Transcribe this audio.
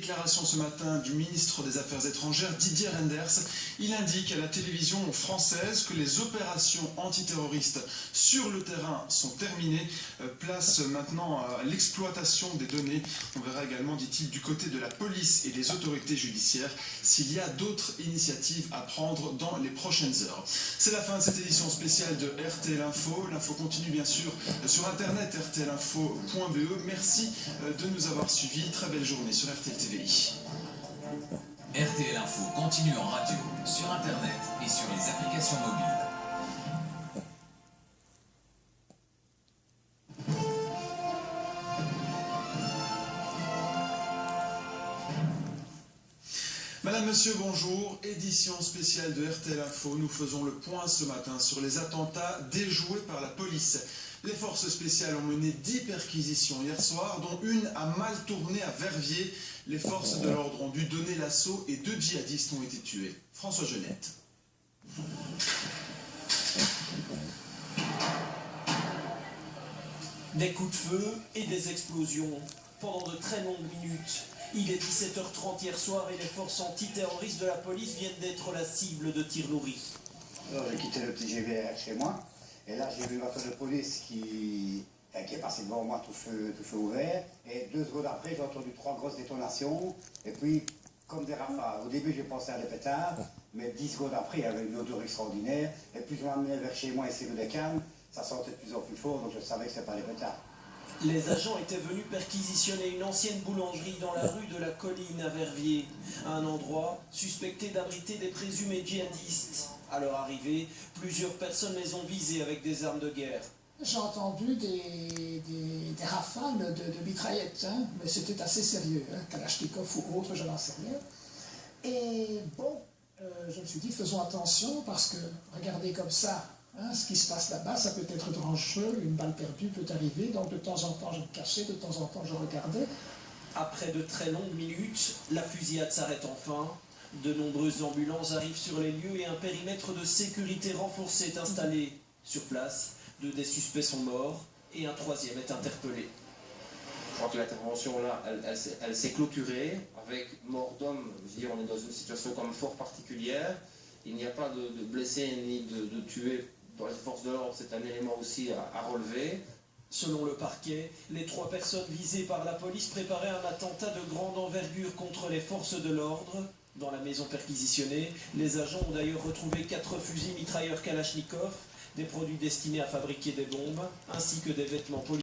déclaration ce matin du ministre des Affaires étrangères, Didier Reynders. Il indique à la télévision française que les opérations antiterroristes sur le terrain sont terminées. Place maintenant à l'exploitation des données. On verra également, dit-il, du côté de la police et des autorités judiciaires s'il y a d'autres initiatives à prendre dans les prochaines heures. C'est la fin de cette édition spéciale de RTL Info. L'info continue bien sûr sur internet rtlinfo.be. Merci de nous avoir suivis. Très belle journée sur RTL TVI. RTL Info continue en radio, sur internet et sur les applications mobiles. Madame, Monsieur, bonjour. Édition spéciale de RTL Info. Nous faisons le point ce matin sur les attentats déjoués par la police. Les forces spéciales ont mené 10 perquisitions hier soir, dont une a mal tourné à Verviers. Les forces de l'ordre ont dû donner l'assaut et 2 djihadistes ont été tués. François Genette. Des coups de feu et des explosions pendant de très longues minutes. Il est 17h30 hier soir et les forces antiterroristes de la police viennent d'être la cible de tirs nourris. Alors j'ai quitté le petit GVR chez moi, et là j'ai vu une voiture de police qui est passée devant moi tout feu ouvert, et 2 secondes après j'ai entendu 3 grosses détonations, et puis comme des rafales. Au début j'ai pensé à des pétards, mais 10 secondes après il y avait une odeur extraordinaire, et plus je m'amenais vers chez moi essayer de calme, ça sentait de plus en plus fort, donc je savais que ce n'était pas des pétards. Les agents étaient venus perquisitionner une ancienne boulangerie dans la rue de la Colline à Verviers, un endroit suspecté d'abriter des présumés djihadistes. À leur arrivée, plusieurs personnes les ont visés avec des armes de guerre. J'ai entendu des rafales de mitraillettes, hein, mais c'était assez sérieux, hein, Kalachnikov ou autre, je n'en sais rien. Et bon, je me suis dit, faisons attention, parce que regarder comme ça, hein, ce qui se passe là-bas, ça peut être dangereux, une balle perdue peut arriver, donc de temps en temps je me cachais, de temps en temps je regardais. Après de très longues minutes, la fusillade s'arrête enfin. De nombreuses ambulances arrivent sur les lieux et un périmètre de sécurité renforcé est installé. Sur place, 2 des suspects sont morts et un 3e est interpellé. Je crois que l'intervention là, elle s'est clôturée avec mort d'homme. Je veux dire, on est dans une situation quand même fort particulière. Il n'y a pas de blessés ni de tués dans les forces de l'ordre. C'est un élément aussi à relever. Selon le parquet, les 3 personnes visées par la police préparaient un attentat de grande envergure contre les forces de l'ordre. Dans la maison perquisitionnée, les agents ont d'ailleurs retrouvé 4 fusils mitrailleurs Kalachnikov, des produits destinés à fabriquer des bombes, ainsi que des vêtements policiers.